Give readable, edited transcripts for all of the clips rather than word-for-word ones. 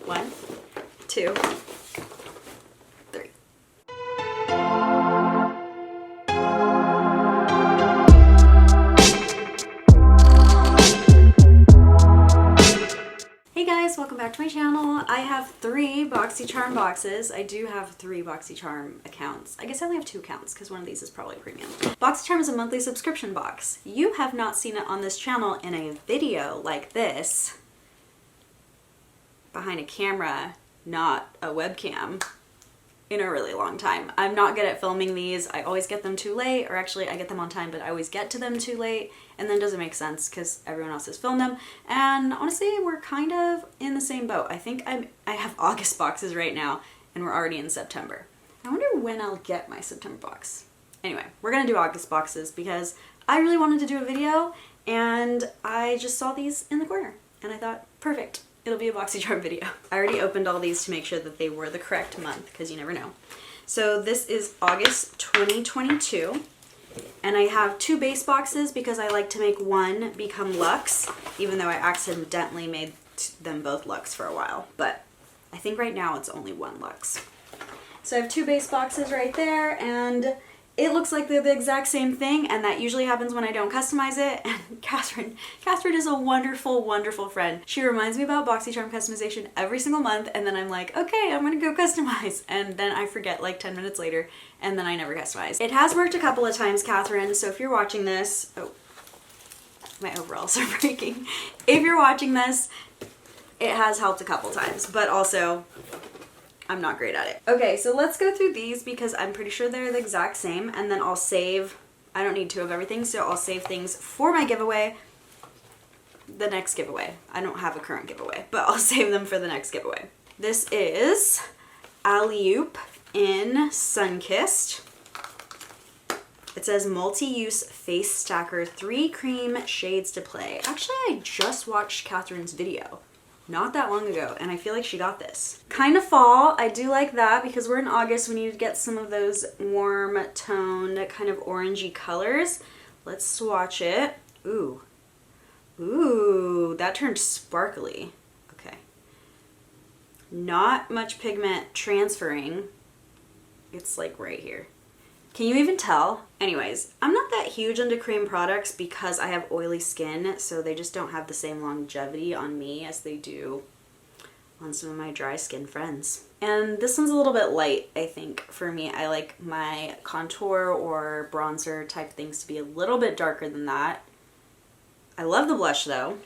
1, 2, 3. Hey guys, welcome back to my channel. I have 3 BoxyCharm boxes. I do have 3 BoxyCharm accounts. I guess I only have 2 accounts because one of these is probably premium. BoxyCharm is a monthly subscription box. You have not seen it on this channel in a video like this, behind a camera, not a webcam, in a really long time. I'm not good at filming these. I always get them too late, or actually I get them on time, but I always get to them too late, and then it doesn't make sense because everyone else has filmed them. And honestly, we're kind of in the same boat. I think I have August boxes right now, and we're already in September. I wonder when I'll get my September box. Anyway, we're gonna do August boxes because I really wanted to do a video, and I just saw these in the corner, and I thought, perfect. It'll be a BoxyCharm video. I already opened all these to make sure that they were the correct month, because you never know. So this is August 2022, and I have 2 base boxes because I like to make one become Luxe, even though I accidentally made them both Luxe for a while. But I think right now it's only one Luxe. So I have 2 base boxes right there, and it looks like they're the exact same thing, and that usually happens when I don't customize it. And Catherine is a wonderful, wonderful friend. She reminds me about BoxyCharm customization every single month, and then I'm like, okay, I'm gonna go customize. And then I forget like 10 minutes later, and then I never customize. It has worked a couple of times, Catherine, so if you're watching this, oh, my overalls are breaking. If you're watching this, it has helped a couple times, but also, I'm not great at it. Okay, so let's go through these because I'm pretty sure they're the exact same, and then I'll save, I don't need 2 of everything, so I'll save things for my giveaway, the next giveaway. I don't have a current giveaway, but I'll save them for the next giveaway. This is Alley-Oop in Sunkissed. It says multi-use face stacker, 3 cream shades to play. Actually, I just watched Catherine's video not that long ago, and I feel like she got this. Kind of fall. I do like that because we're in August. We need to get some of those warm toned kind of orangey colors. Let's swatch it. Ooh. Ooh, that turned sparkly. Okay. Not much pigment transferring. It's like right here. Can you even tell? Anyways, I'm not that huge into cream products because I have oily skin, so they just don't have the same longevity on me as they do on some of my dry skin friends. And this one's a little bit light, I think, for me. I like my contour or bronzer type things to be a little bit darker than that. I love the blush though.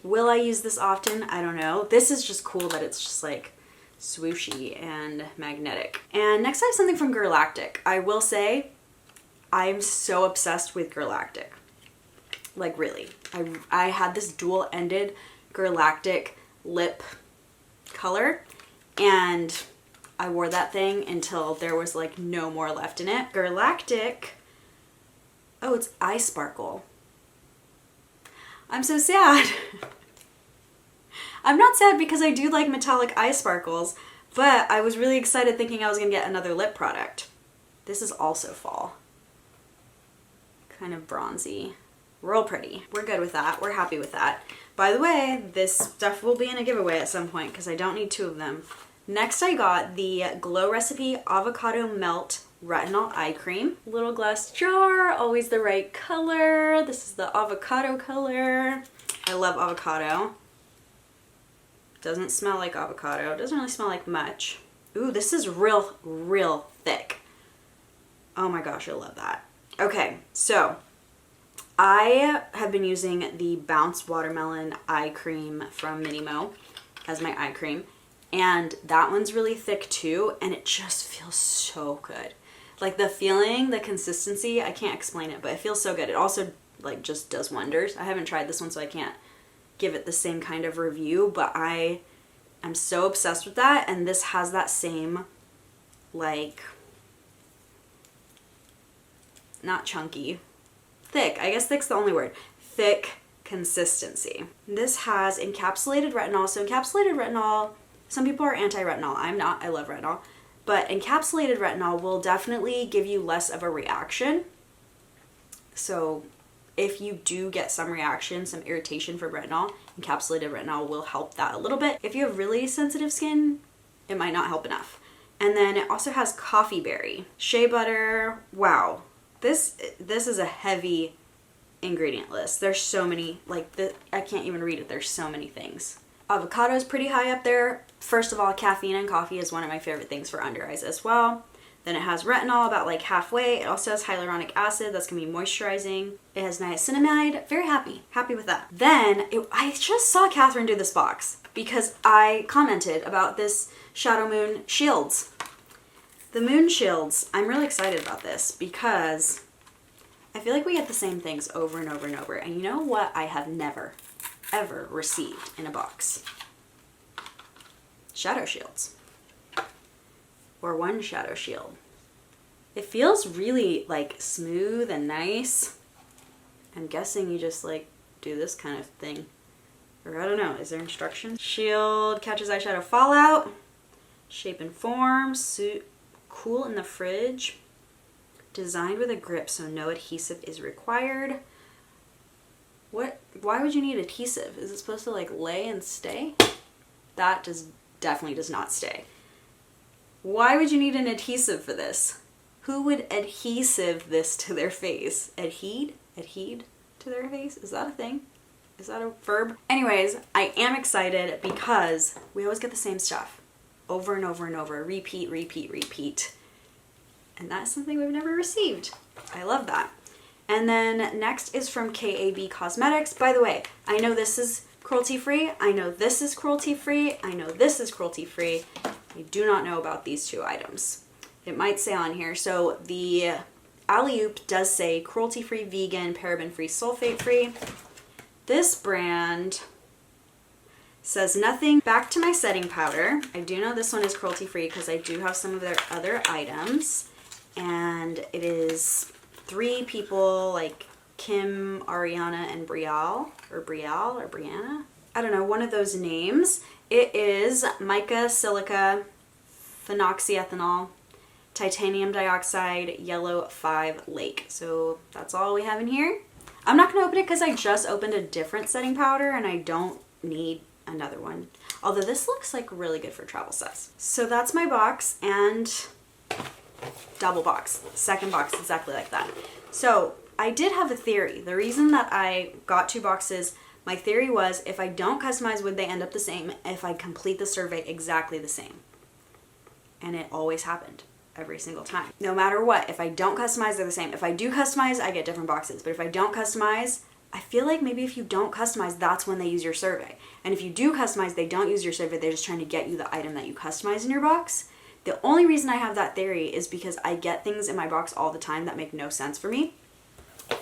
Will I use this often? I don't know. This is just cool that it's just like swooshy and magnetic. And next I have something from Galactic. I will say I'm so obsessed with Galactic. Like really. I had this dual-ended Galactic lip color, and I wore that thing until there was like no more left in it. Galactic, oh, it's Eye Sparkle. I'm so sad. I'm not sad because I do like metallic eye sparkles, but I was really excited thinking I was gonna get another lip product. This is also fall. Kind of bronzy. Real pretty. We're good with that. We're happy with that. By the way, this stuff will be in a giveaway at some point because I don't need 2 of them. Next I got the Glow Recipe Avocado Melt Retinol Eye Cream. Little glass jar, always the right color. This is the avocado color. I love avocado. Doesn't smell like avocado. Doesn't really smell like much. Ooh, this is real thick. Oh my gosh, I love that. Okay, so I have been using the Bounce Watermelon Eye Cream from Minimo as my eye cream. And that one's really thick too, and it just feels so good. Like the feeling, the consistency, I can't explain it, but it feels so good. It also like just does wonders. I haven't tried this one, so I can't give it the same kind of review, but I am so obsessed with that, and this has that same, like, not chunky, thick, I guess thick's the only word, thick consistency. This has encapsulated retinol, so encapsulated retinol, some people are anti-retinol, I'm not, I love retinol, but encapsulated retinol will definitely give you less of a reaction, so if you do get some reaction, some irritation from retinol, encapsulated retinol will help that a little bit. If you have really sensitive skin, it might not help enough. And then it also has coffee berry, shea butter. Wow, this is a heavy ingredient list. There's so many, like, I can't even read it. There's so many things. Avocado is pretty high up there. First of all, caffeine in coffee is one of my favorite things for under eyes as well. Then it has retinol about like halfway. It also has hyaluronic acid that's gonna be moisturizing. It has niacinamide. Very happy with that. Then I just saw Catherine do this box because I commented about this Shadow Moon Shields. The Moon Shields, I'm really excited about this because I feel like we get the same things over and over and over. And you know what I have never, ever received in a box? Shadow shields. Or one shadow shield. It feels really like smooth and nice. I'm guessing you just like do this kind of thing. Or I don't know, is there instructions? Shield catches eyeshadow fallout. Shape and form. Cool in the fridge. Designed with a grip so no adhesive is required. What? Why would you need adhesive? Is it supposed to like lay and stay? That definitely does not stay. Why would you need an adhesive for this? Who would adhesive this to their face? Adhered to their face? Is that a thing? Is that a verb? Anyways, I am excited because we always get the same stuff over and over and over. Repeat. And that's something we've never received. I love that. And then next is from KAB Cosmetics. By the way, I know this is cruelty-free. I know this is cruelty-free. I know this is cruelty-free. I do not know about these two items. It might say on here. So the Alley-Oop does say cruelty-free, vegan, paraben-free, sulfate-free. This brand says nothing. Back to my setting powder. I do know this one is cruelty-free because I do have some of their other items. And it is 3 people like Kim, Ariana, and Brielle, or Brianna. I don't know, one of those names. It is mica, silica, phenoxyethanol, titanium dioxide, yellow 5 lake. So that's all we have in here. I'm not going to open it because I just opened a different setting powder and I don't need another one. Although this looks like really good for travel stuff. So that's my box and double box. Second box exactly like that. So I did have a theory. The reason that I got 2 boxes, my theory was if I don't customize, would they end up the same if I complete the survey exactly the same? And it always happened every single time. No matter what, if I don't customize, they're the same. If I do customize, I get different boxes. But if I don't customize, I feel like maybe if you don't customize, that's when they use your survey. And if you do customize, they don't use your survey. They're just trying to get you the item that you customize in your box. The only reason I have that theory is because I get things in my box all the time that make no sense for me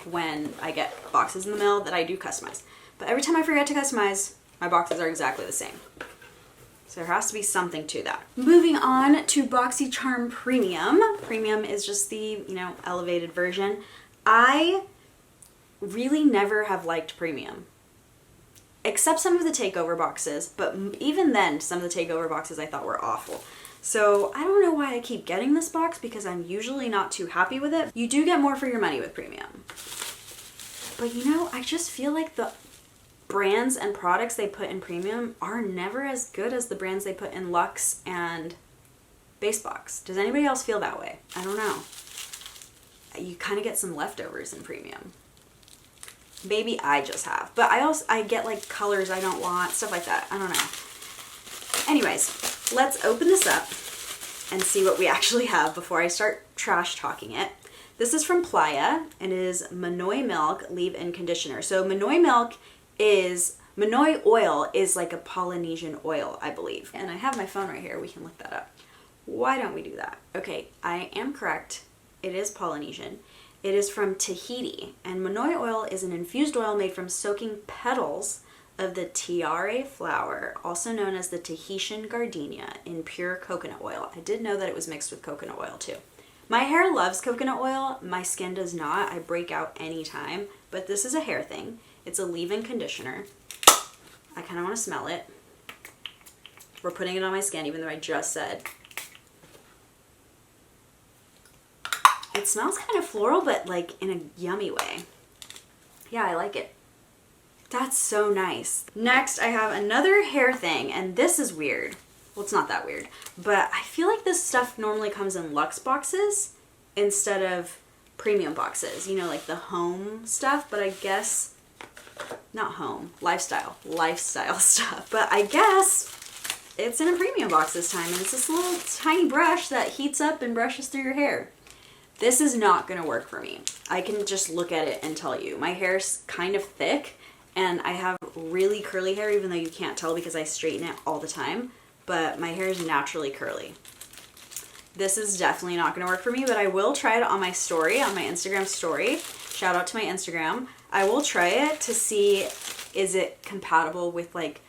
when I get boxes in the mail that I do customize. But every time I forget to customize, my boxes are exactly the same. So there has to be something to that. Moving on to BoxyCharm Premium. Premium is just the, elevated version. I really never have liked Premium. Except some of the takeover boxes, but even then, some of the takeover boxes I thought were awful. So I don't know why I keep getting this box because I'm usually not too happy with it. You do get more for your money with Premium. But I just feel like the brands and products they put in Premium are never as good as the brands they put in Luxe and Base Box. Does anybody else feel that way? I don't know. You kind of get some leftovers in Premium. Maybe I just have. But I get like colors I don't want, stuff like that. I don't know. Anyways, let's open this up and see what we actually have before I start trash talking it. This is from Playa and it is Manoi Milk Leave-In Conditioner. So Manoi oil is like a Polynesian oil, I believe. And I have my phone right here. We can look that up. Why don't we do that? Okay, I am correct. It is Polynesian. It is from Tahiti. And Manoi oil is an infused oil made from soaking petals of the tiare flower, also known as the Tahitian gardenia, in pure coconut oil. I did know that it was mixed with coconut oil too. My hair loves coconut oil. My skin does not. I break out anytime. But this is a hair thing. It's a leave-in conditioner. I kind of want to smell it. We're putting it on my skin, even though I just said. It smells kind of floral, but like in a yummy way. Yeah, I like it. That's so nice. Next, I have another hair thing, and this is weird. Well, it's not that weird, but I feel like this stuff normally comes in luxe boxes instead of premium boxes, you know, like the home stuff, but I guess, not home, lifestyle stuff. But I guess it's in a premium box this time, and it's this little tiny brush that heats up and brushes through your hair. This is not gonna work for me. I can just look at it and tell you. My hair's kind of thick, and I have really curly hair, even though you can't tell because I straighten it all the time. But my hair is naturally curly. This is definitely not going to work for me, but I will try it on my story, on my Instagram story. Shout out to my Instagram. I will try it to see, is it compatible with like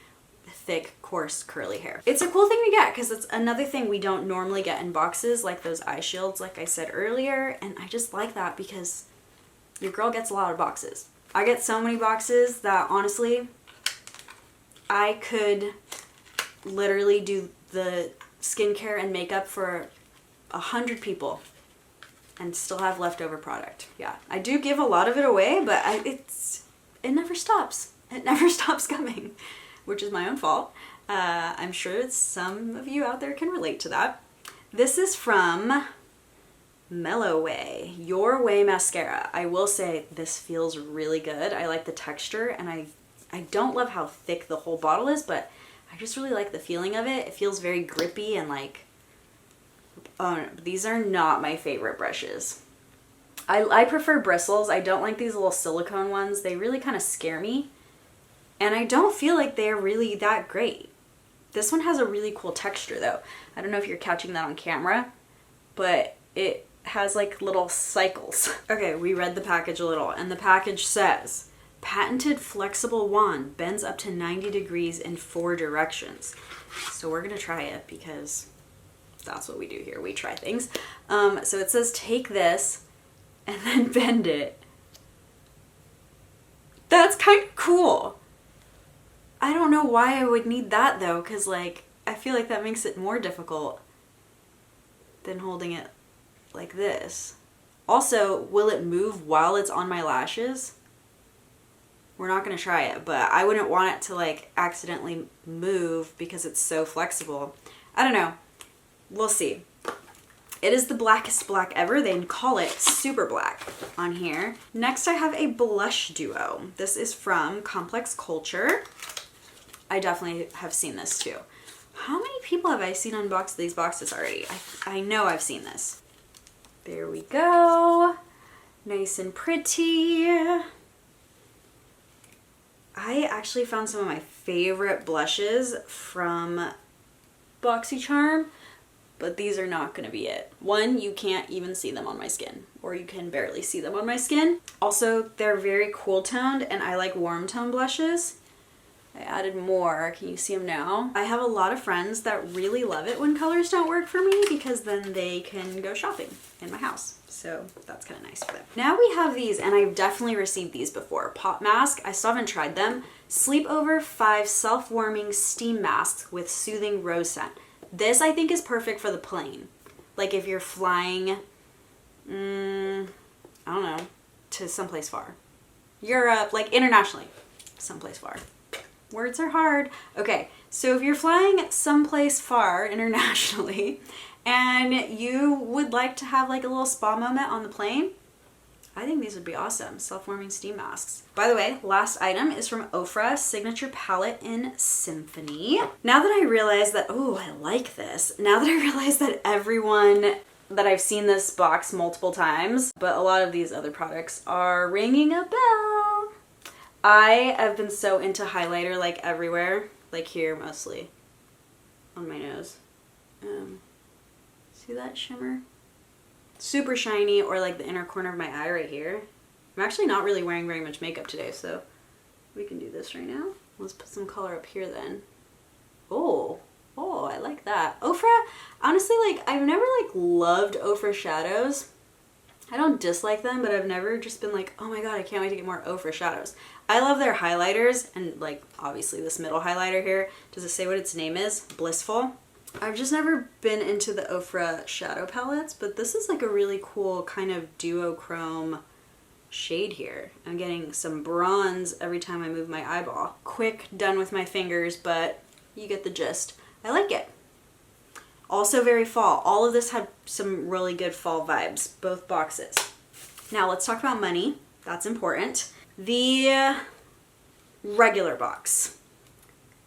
thick, coarse, curly hair. It's a cool thing to get because it's another thing we don't normally get in boxes, like those eye shields, like I said earlier. And I just like that because your girl gets a lot of boxes. I get so many boxes that honestly, I could literally do the skincare and makeup for 100 people and still have leftover product. Yeah, I do give a lot of it away, but it never stops. It never stops coming, which is my own fault. I'm sure some of you out there can relate to that. This is from Mellow Way, Your Way Mascara. I will say this feels really good. I like the texture, and I don't love how thick the whole bottle is, but I just really like the feeling of it. It feels very grippy and like, oh no, these are not my favorite brushes. I prefer bristles. I don't like these little silicone ones. They really kind of scare me. And I don't feel like they're really that great. This one has a really cool texture though. I don't know if you're catching that on camera, but it has like little cycles. Okay, we read the package a little, and the package says, patented flexible wand bends up to 90 degrees in 4 directions. So we're gonna try it because that's what we do here. We try things. So it says take this and then bend it. That's kind of cool. I don't know why I would need that though, because like I feel like that makes it more difficult than holding it like this. Also, will it move while it's on my lashes? We're not going to try it, but I wouldn't want it to like accidentally move because it's so flexible. I don't know. We'll see. It is the blackest black ever. They call it super black on here. Next, I have a blush duo. This is from Complex Culture. I definitely have seen this too. How many people have I seen unbox these boxes already? I know I've seen this. There we go. Nice and pretty. I actually found some of my favorite blushes from BoxyCharm, but these are not going to be it. One, you can't even see them on my skin, or you can barely see them on my skin. Also, they're very cool toned, and I like warm tone blushes. I added more. Can you see them now? I have a lot of friends that really love it when colors don't work for me because then they can go shopping in my house. So that's kind of nice for them. Now we have these, and I've definitely received these before. Pop mask. I still haven't tried them. Sleepover 5 self-warming steam masks with soothing rose scent. This I think is perfect for the plane. Like if you're flying, I don't know, to someplace far. Europe, like internationally, someplace far. Words are hard. Okay, so if you're flying someplace far internationally and you would like to have like a little spa moment on the plane, I think these would be awesome. Self-warming steam masks. By the way, last item is from Ofra Signature Palette in Symphony. Now that I realize that, oh, I like this. Now that I realize that everyone that I've seen this box multiple times, but a lot of these other products are ringing a bell. I have been so into highlighter like everywhere, like here mostly, on my nose. See that shimmer? Super shiny, or like the inner corner of my eye right here. I'm actually not really wearing very much makeup today, so we can do this right now. Let's put some color up here then. Oh, I like that. Ofra, honestly, like I've never like loved Ofra shadows. I don't dislike them, but I've never just been like, oh my god, I can't wait to get more Ofra shadows. I love their highlighters, and like obviously this middle highlighter here, does it say what its name is? Blissful. I've just never been into the Ofra shadow palettes, but this is like a really cool kind of duochrome shade here. I'm getting some bronze every time I move my eyeball. Quick, done with my fingers, but you get the gist. I like it. Also very fall. All of this had some really good fall vibes, both boxes. Now let's talk about money. That's important. The regular box.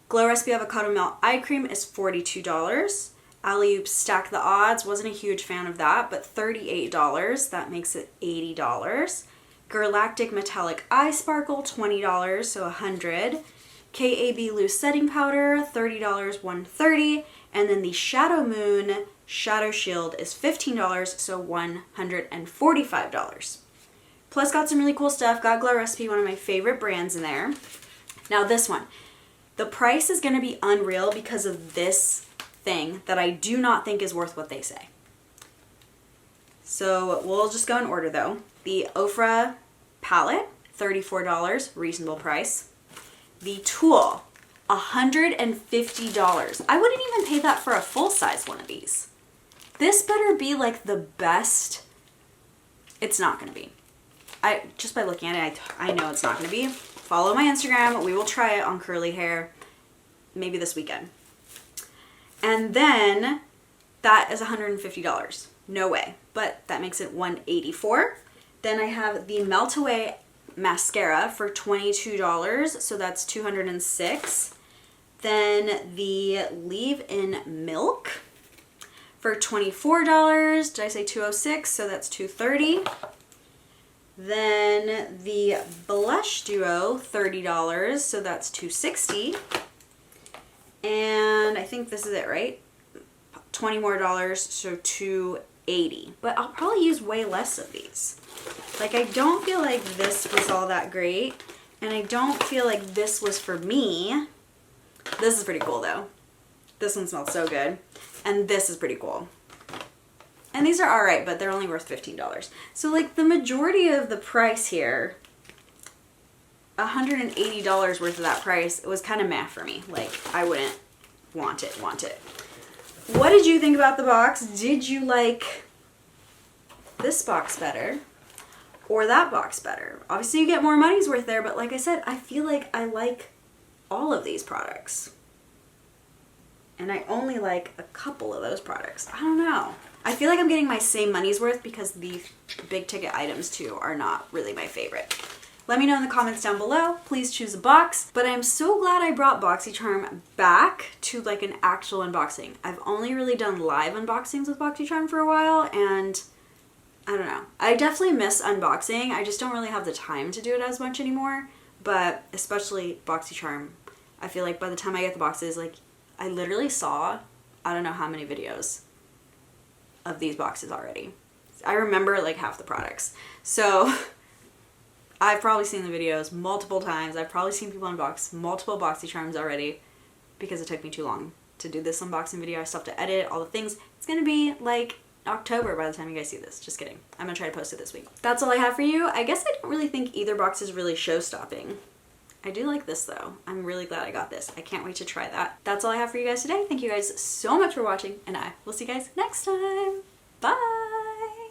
Glow Recipe Avocado Melt Eye Cream is $42. Alley Oop Stack the Odds, wasn't a huge fan of that, but $38. That makes it $80. Galactic Metallic Eye Sparkle, $20, so $100. KAB Loose Setting Powder, $30, $130. And then the Shadow Moon Shadow Shield is $15, so $145. Plus got some really cool stuff. Got Glow Recipe, one of my favorite brands in there. Now this one. The price is going to be unreal because of this thing that I do not think is worth what they say. So we'll just go in order though. The Ofra palette, $34, reasonable price. The Tool, $150. I wouldn't even pay that for a full-size one of these. This better be like the best. It's not going to be. Just by looking at it, I know it's not going to be. Follow my Instagram. We will try it on curly hair maybe this weekend. And then that is $150. No way. But that makes it $184. Then I have the Melt Away mascara for $22, so that's $206. Then the Leave-In Milk for $24. Did I say $206? So that's $230. Then the Blush Duo, $30, so that's $260. And I think this is it, right? $20 more, so $280. But I'll probably use way less of these. Like, I don't feel like this was all that great, and I don't feel like this was for me. This is pretty cool though. This one smells so good. And this is pretty cool. And these are alright, but they're only worth $15. So like the majority of the price here, $180 worth of that price, it was kind of meh for me. Like, I wouldn't want it. What did you think about the box? Did you like this box better or that box better? Obviously you get more money's worth there, but like I said, I feel like I like all of these products. And I only like a couple of those products. I don't know. I feel like I'm getting my same money's worth because the big ticket items too are not really my favorite. Let me know in the comments down below. Please choose a box. But I'm so glad I brought BoxyCharm back to like an actual unboxing. I've only really done live unboxings with BoxyCharm for a while, and I don't know. I definitely miss unboxing. I just don't really have the time to do it as much anymore. But especially BoxyCharm, I feel like by the time I get the boxes, like I literally saw, I don't know how many videos of these boxes already. I remember like half the products. So I've probably seen the videos multiple times. I've probably seen people unbox multiple BoxyCharms already because it took me too long to do this unboxing video. I still have to edit all the things. It's gonna be like October by the time you guys see this. Just kidding. I'm gonna try to post it this week. That's all I have for you. I guess I don't really think either box is really show-stopping. I do like this though. I'm really glad I got this. I can't wait to try that. That's all I have for you guys today. Thank you guys so much for watching, and I will see you guys next time. Bye!